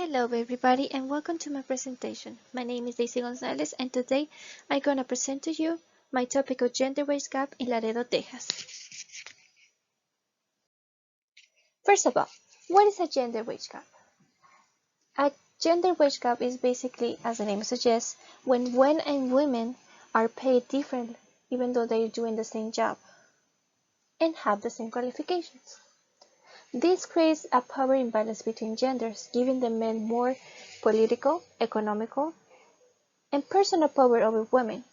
Hello everybody and welcome to my presentation. My name is Daisy Gonzalez and today I'm gonna present to you my topic of gender wage gap in Laredo, Texas. First of all, what is a gender wage gap? A gender wage gap is basically, as the name suggests, when men and women are paid differently even though they're doing the same job and have the same qualifications. This creates a power imbalance between genders, giving the men more political, economical, and personal power over women.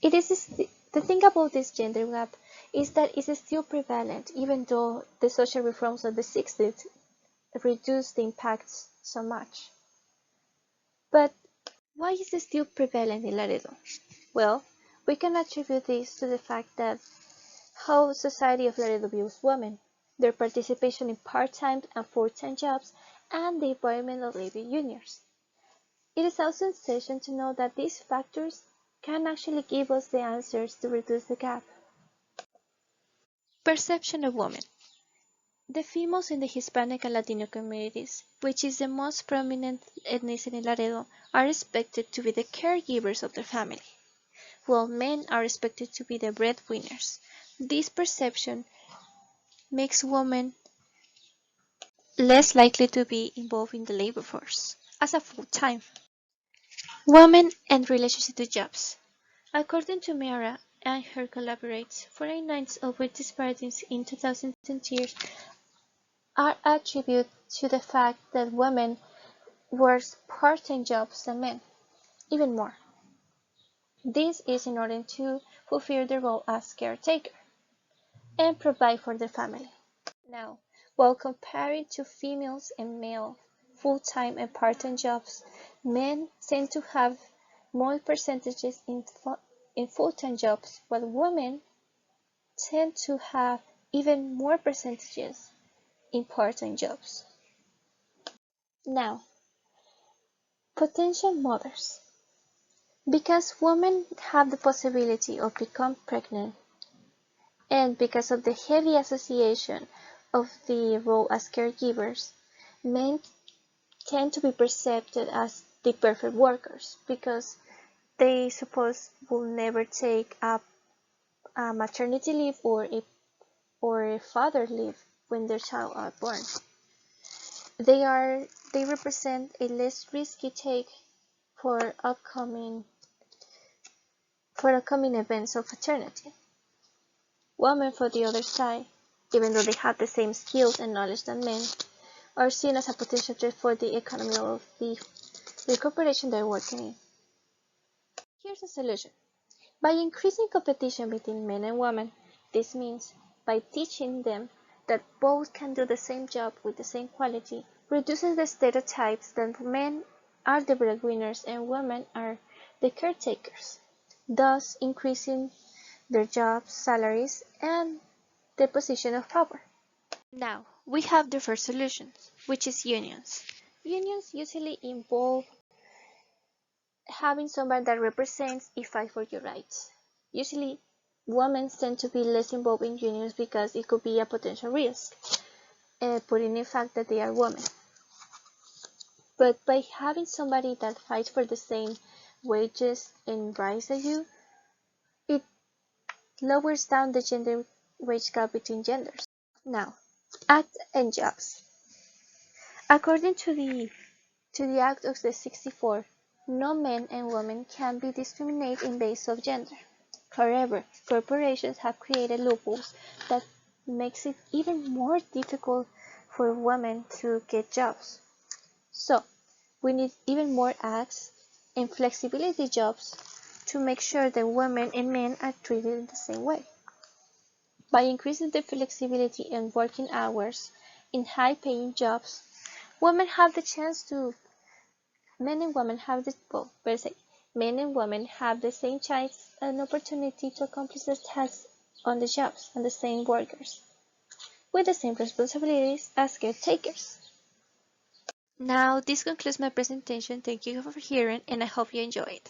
The thing about this gender gap is that it is still prevalent, even though the social reforms of the 60s reduced the impacts so much. But why is it still prevalent in Laredo? Well, we can attribute this to the fact that how society of Laredo views women, their participation in part-time and full-time jobs, and the environment of labor unions. It is also essential to know that these factors can actually give us the answers to reduce the gap. Perception of women. The females in the Hispanic and Latino communities, which is the most prominent ethnicity in Laredo, are expected to be the caregivers of their family, while men are expected to be the breadwinners. This perception makes women less likely to be involved in the labor force as a full-time. Women and relationship to jobs. According to Mara and her collaborators, 49% of wage disparities in 2010 are attributed to the fact that women work part-time jobs than men, even more. This is in order to fulfill their role as caretaker and provide for their family. Now, while comparing to females and male full-time and part-time jobs, men tend to have more percentages in full-time jobs, while women tend to have even more percentages in part-time jobs. Now, potential mothers. Because women have the possibility of becoming pregnant, and because of the heavy association of the role as caregivers, men tend to be perceived as the perfect workers because they suppose will never take up a maternity leave or a father leave when their child are born. They represent a less risky take for upcoming events of paternity. Women, for the other side, even though they have the same skills and knowledge than men, are seen as a potential threat for the economy of the corporation they're working in. Here's a solution. By increasing competition between men and women, this means by teaching them that both can do the same job with the same quality, reduces the stereotypes that men are the breadwinners and women are the caretakers, thus increasing their jobs, salaries, and their position of power. Now, we have the first solution, which is unions. Unions usually involve having someone that represents a fight for your rights. Usually, women tend to be less involved in unions because it could be a potential risk, putting in fact that they are women. But by having somebody that fights for the same wages and rights as you, it lowers down the gender wage gap between genders. Now, Act and jobs. According to the Act of the 64, no men and women can be discriminated in base of gender. However, corporations have created loopholes that makes it even more difficult for women to get jobs. So, we need even more acts and flexibility jobs to make sure that women and men are treated in the same way. By increasing the flexibility in working hours in high-paying jobs, men and women have the same chance and opportunity to accomplish the tasks on the jobs and the same workers, with the same responsibilities as caretakers. Now, this concludes my presentation. Thank you for hearing, and I hope you enjoy it.